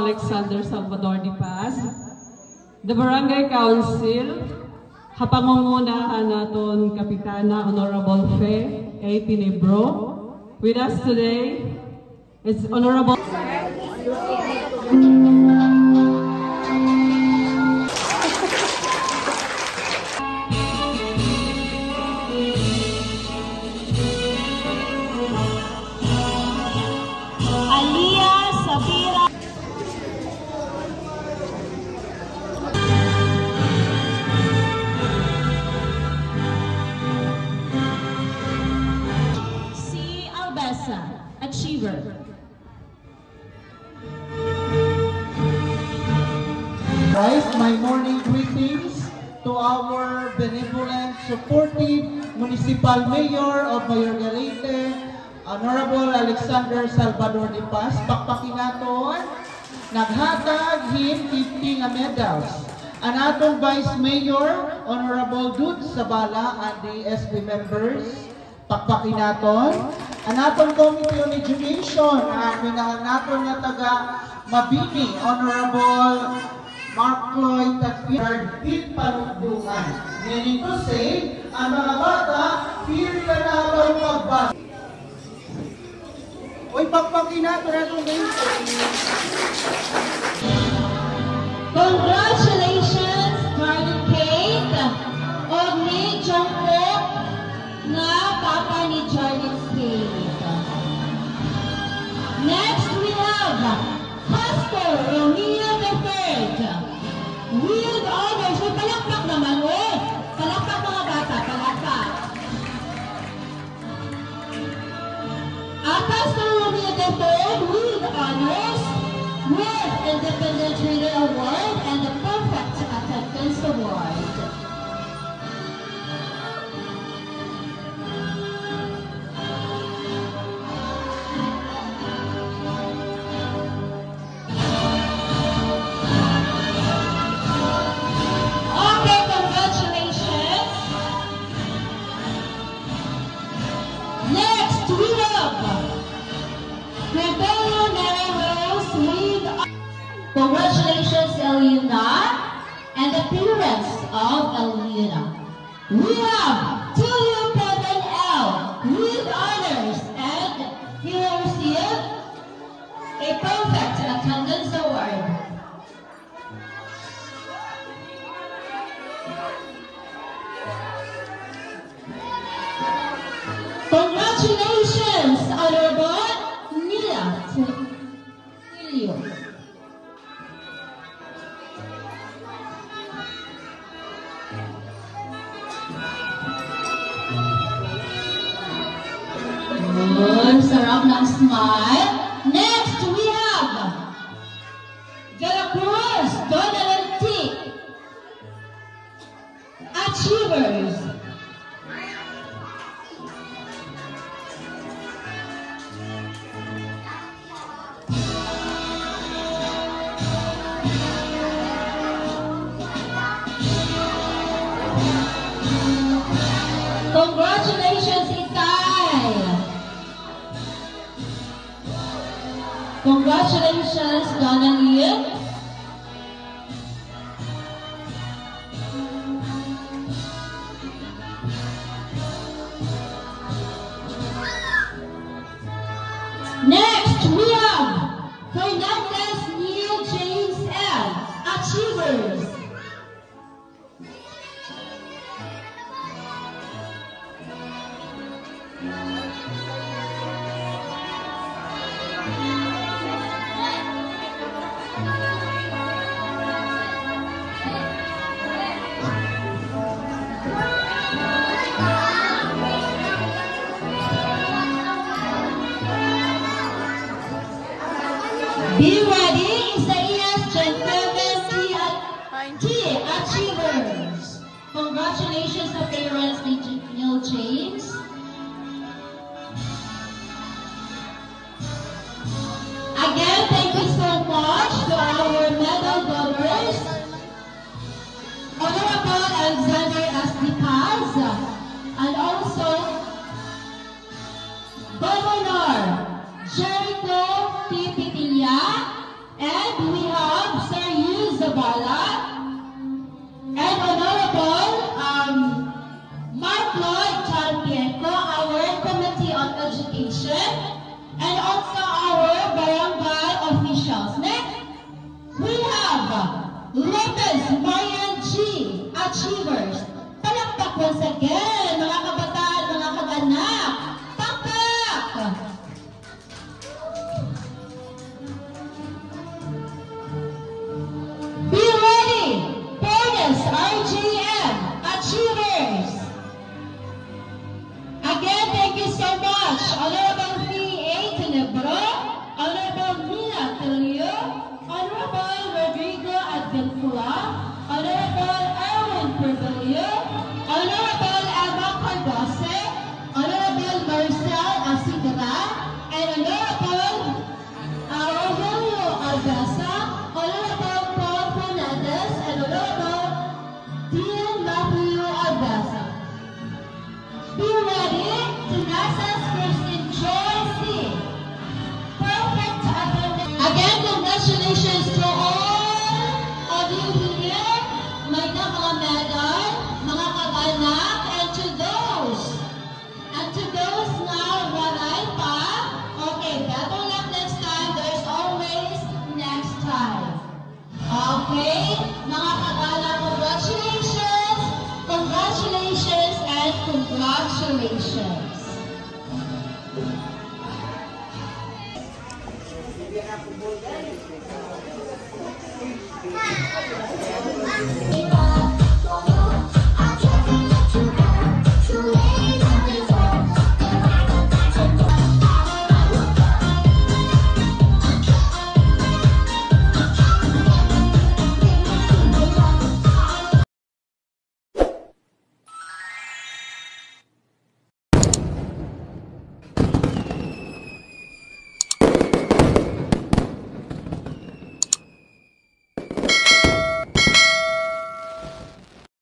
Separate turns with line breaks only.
Alexander Salvador Di Paz, the Barangay Council, kapangungunahan naton Kapitana Honorable Fe A. Tinebro. With us today is Honorable
Achiever.
Guys, my morning greetings to our benevolent, supportive Municipal Mayor of Mayorgalete, Honorable Alexander Salvador Di Paz. Pakpakin naton, naghatag him 50 nga medals. Ang atong Vice Mayor, Honorable Dude Sabala, and the SB members. Pakpakin naton. Ang atong Committee on Education, ang naton nga taga Mabini, Honorable Mark Lloyd at Pit Palugdungan. Meaning to say, ang mga bata, fear ka na daw pagbasa. Uy, pakpakin natin natin ngayon.
Congratulations, Darlene Kate, o ni Jungkook na papa ni Darlene Kate. Next, we have Pastor Romeo III. With honors. May palakpak naman, oh! Palakpak mga bata, palakpak. Pastor Romeo III with honors, with Independent Reader Award and the Perfect Attendance Award. Congratulations, Elena, and the parents of Elena. We have Tulio Kevin L. with honors, and he will receive a Perfect Attendance Award. Congratulations, Honorable Nia Tulio. Sarap ng smile. Next, we have De La Cruz, Donald T. Achievers. Congratulations, Itay. Congratulations, Donnelly. Next, we have Fernandez Neil James L. Achievers. Be ready, Isaias Gentleman T. Achievers. Congratulations to parents Neil James. Again, thank you so much to our medal donors, Honorable Alexander S. Di Paz, and also Governor Jericho P. Pitilla, and we Lopez Marian G. Achievers. Palakpak once again, mga kabataan, mga kaganak. Pakpak! Be ready! Bonus RGM Achievers. Again, thank you so much, Honorable V.A. Tenebro, Honorable Nina Telio, Honorable Rodrigo Advincula, Honorable Erwin Perbilio, Honorable Emma Cardose, Honorable Marcel Asigara, and Honorable Rogelio Albesa, Honorable Paul Fernandez, and Honorable Dean Matthew Albesa. Be ready to Nasa's Christine Joy C. Perfect attendance. Again, congratulations to all of you here. May mga medal, mga kaganak, and to those now walay pa. Okay, better luck next time. There's always next time. Okay, mga kaganak, congratulations, congratulations, and congratulations.